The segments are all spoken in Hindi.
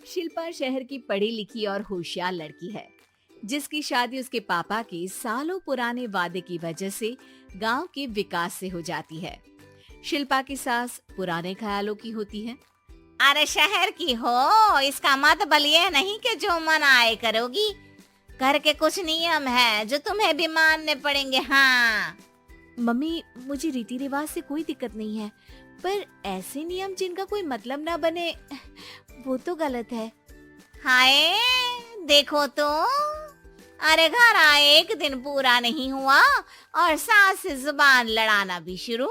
शिल्पा शहर की पढ़ी लिखी और होशियार लड़की है, जिसकी शादी उसके पापा के सालों पुराने वादे की वजह से गांव के विकास से हो जाती है। शिल्पा की सास पुराने ख्यालों की होती है। अरे शहर की हो, इसका मतलब ये नहीं कि जो मन आए करोगी। घर के कुछ नियम है जो तुम्हें भी मानने पड़ेंगे। हाँ। मम्मी, मुझे रीति रिवाज से कोई दिक्कत नहीं है, पर ऐसे नियम जिनका कोई मतलब ना बने, वो तो गलत है। हाय, देखो तो। अरे घर आए एक दिन पूरा नहीं हुआ और सास से जुबान लड़ाना भी शुरू।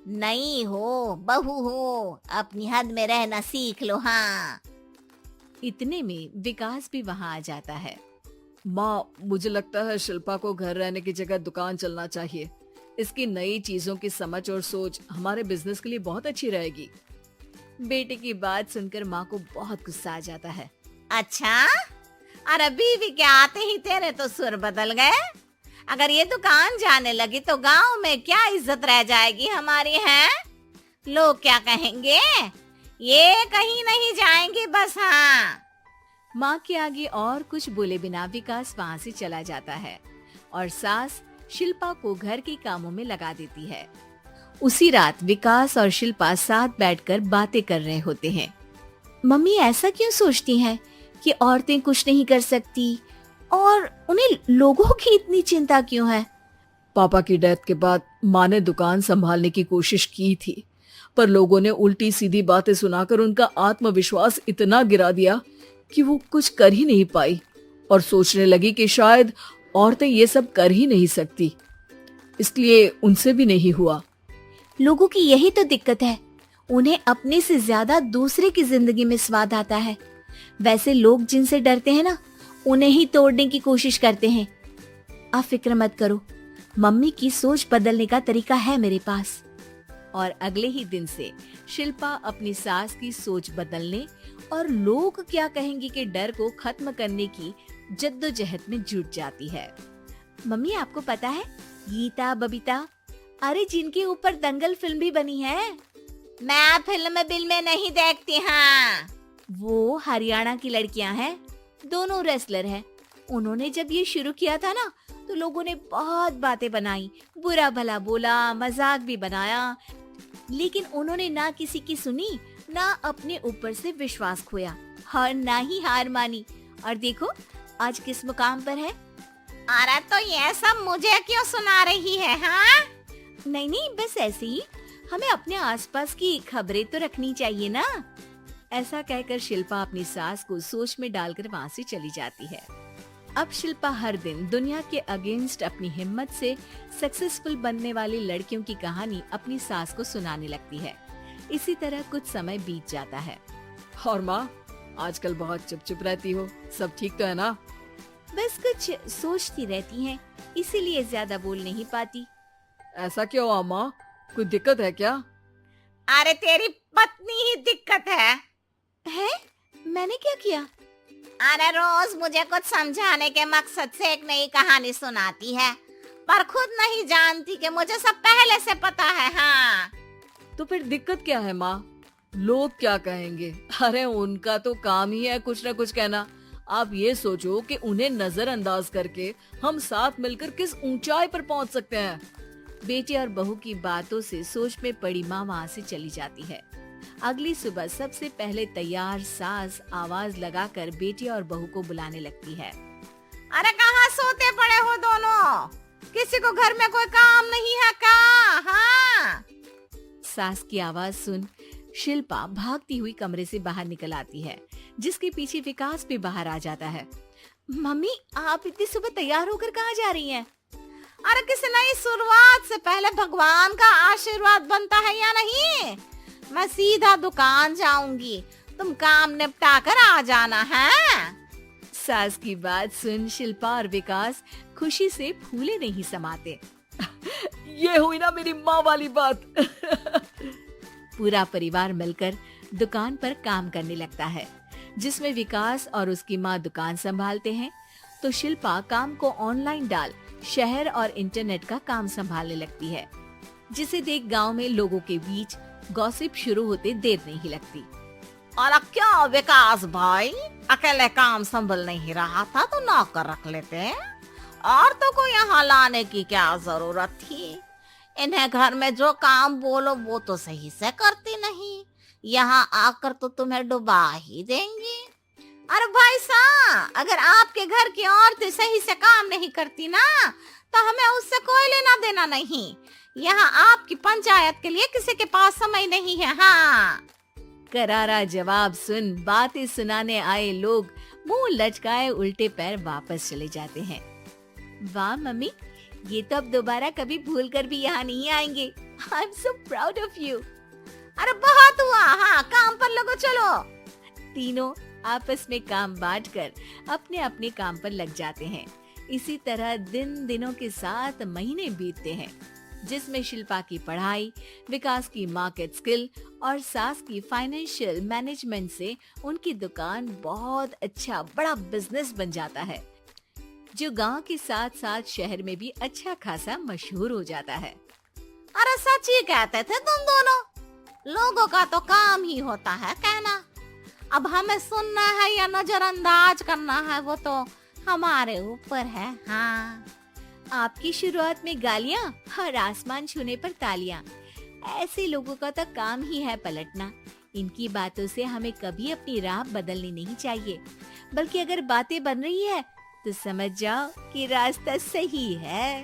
नहीं हो, बहू हो, अपनी हद में रहना सीख लो। हाँ। इतने में विकास भी वहां आ जाता है। माँ, मुझे लगता है शिल्पा को घर रहने की जगह दुकान चलना चाहिए। इसकी नई चीजों की समझ और सोच हमारे बिजनेस के लिए बहुत अच्छी रहेगी। बेटे की बात सुनकर माँ को बहुत गुस्सा आ जाता है। अच्छा, अरे बीवी के आते ही तेरे तो सुर बदल गए। अगर ये दुकान जाने लगी तो गांव में क्या इज्जत रह जाएगी हमारी, है? लोग क्या कहेंगे? ये कहीं नहीं जाएंगे बस। हाँ। माँ के आगे और कुछ बोले बिना विकास वहाँ से चला जाता है और सास शिल्पा को घर के कामों में लगा देती है। उसी रात विकास और शिल्पा साथ बैठकर बातें कर रहे होते हैं। मम्मी ऐसा क्यों सोचती हैं कि औरतें कुछ नहीं कर सकती, और उन्हें लोगों की इतनी चिंता क्यों है? पापा की डेथ के बाद माँ ने दुकान संभालने की कोशिश की थी, पर लोगों ने उल्टी सीधी बातें सुनाकर उनका आत्मविश्वास इतना गिरा दिया कि वो कुछ कर ही नहीं पाई और सोचने लगी कि शायद औरतें ये सब कर ही नहीं सकती, इसलिए उनसे भी नहीं हुआ। लोगों की यही तो दिक्कत है, उन्हें अपने से ज्यादा दूसरे की जिंदगी में स्वाद आता है। वैसे लोग जिनसे डरते हैं ना, उन्हें ही तोड़ने की कोशिश करते हैं। आप फिक्र मत करो, मम्मी की सोच बदलने का तरीका है मेरे पास। और अगले ही दिन से शिल्पा अपनी सास की सोच बदलने और लोग क्या कहेंगे के डर को खत्म करने की जद्दोजहद में जुट जाती है। मम्मी, आपको पता है गीता, बबीता, अरे जिनके ऊपर दंगल फिल्म भी बनी है। मैं फिल्म बिल में नहीं देखती। हाँ। वो हरियाणा की लड़कियां हैं, दोनों रेसलर हैं। उन्होंने जब ये शुरू किया था ना, तो लोगों ने बहुत बातें बनाई, बुरा भला बोला, मजाक भी बनाया, लेकिन उन्होंने ना किसी की सुनी, ना अपने ऊपर से विश्वास खोया और ना ही हार मानी। और देखो आज किस मुकाम पर है। अरे तो ये सब मुझे क्यों सुना रही है? हाँ। नहीं नहीं, बस ऐसे ही, हमें अपने आसपास की खबरें तो रखनी चाहिए ना। ऐसा कहकर शिल्पा अपनी सास को सोच में डालकर वहाँ से चली जाती है। अब शिल्पा हर दिन दुनिया के अगेंस्ट अपनी हिम्मत से सक्सेसफुल बनने वाली लड़कियों की कहानी अपनी सास को सुनाने लगती है। इसी तरह कुछ समय बीत जाता है। और माँ, आजकल बहुत चुप रहती हो, सब ठीक तो है ना? बस कुछ सोचती रहती हैं, इसीलिए ज्यादा बोल नहीं पाती। ऐसा क्यों हुआ माँ, कोई दिक्कत है क्या? अरे तेरी पत्नी ही दिक्कत है। मैंने क्या किया? अरे रोज मुझे कुछ समझाने के मकसद से एक नई कहानी सुनाती है, पर खुद नहीं जानती कि मुझे सब पहले से पता है। हाँ। तो फिर दिक्कत क्या है माँ? लोग क्या कहेंगे? अरे उनका तो काम ही है कुछ न कुछ कहना। आप ये सोचो कि उन्हें नजरअंदाज करके हम साथ मिलकर किस ऊंचाई पर पहुंच सकते हैं। बेटी और बहू की बातों से सोच में पड़ी माँ वहाँ से चली जाती है। अगली सुबह सबसे पहले तैयार सास आवाज लगाकर बेटी और बहू को बुलाने लगती है। अरे कहाँ सोते पड़े हो दोनों? किसी को घर में कोई काम नहीं है क्या? हाँ। सास की आवाज सुन शिल्पा भागती हुई कमरे से बाहर निकल आती है, जिसके पीछे विकास भी बाहर आ जाता है। मम्मी, आप इतनी सुबह तैयार होकर कहाँ जा रही हैं? अरे किसी नई शुरुआत से पहले भगवान का आशीर्वाद बनता है या नहीं? मैं सीधा दुकान जाऊंगी, तुम काम निपटा कर आ जाना है। सास की बात सुन शिल्पा और विकास खुशी से फूले नहीं समाते। ये हुई ना मेरी माँ वाली बात। पूरा परिवार मिलकर दुकान पर काम करने लगता है, जिसमें विकास और उसकी माँ दुकान संभालते हैं, तो शिल्पा काम को ऑनलाइन डाल शहर और इंटरनेट का काम संभालने लगती है, जिसे देख गांव में लोगों के बीच गॉसिप शुरू होते देर नहीं लगती। और अब क्या विकास भाई, अकेले काम संभल नहीं रहा था तो नौकर रख लेते, और तो को यहाँ लाने की क्या जरूरत थी। इन्हें घर में जो काम बोलो वो तो सही से करती नहीं, यहाँ आकर तो तुम्हें डुबा ही देंगी। अरे भाई साहब, अगर आपके घर की औरतें सही से काम नहीं करती ना तो हमें उससे कोई लेना देना नहीं। यहाँ आपकी पंचायत के लिए किसी के पास समय नहीं है। हाँ, करारा जवाब सुन बातें सुनाने आए लोग मुंह लचकाए उल्टे पैर वापस चले जाते हैं। वाह मम्मी, ये तो अब दोबारा कभी भूल कर भी यहाँ नहीं आएंगे। I am so proud of you. अरे बहुत हुआ, हाँ काम पर लगो चलो। तीनों आपस में काम बांटकर अपने अपने काम पर लग जाते हैं। इसी तरह दिनों के साथ महीने बीतते हैं, जिसमें शिल्पा की पढ़ाई, विकास की मार्केट स्किल और सास की फाइनेंशियल मैनेजमेंट से उनकी दुकान बहुत अच्छा बड़ा बिजनेस बन जाता है, जो गांव के साथ साथ शहर में भी अच्छा खासा मशहूर हो जाता है। अरे सच ही कहते थे तुम दोनों, लोगों का तो काम ही होता है कहना। अब हमें सुनना है या नजरअंदाज करना है वो तो हमारे ऊपर है। हाँ, आपकी शुरुआत में गालियाँ और आसमान छूने पर तालियां, ऐसे लोगों का तो काम ही है पलटना। इनकी बातों से हमें कभी अपनी राह बदलनी नहीं चाहिए, बल्कि अगर बातें बन रही है तो समझ जाओ कि रास्ता सही है।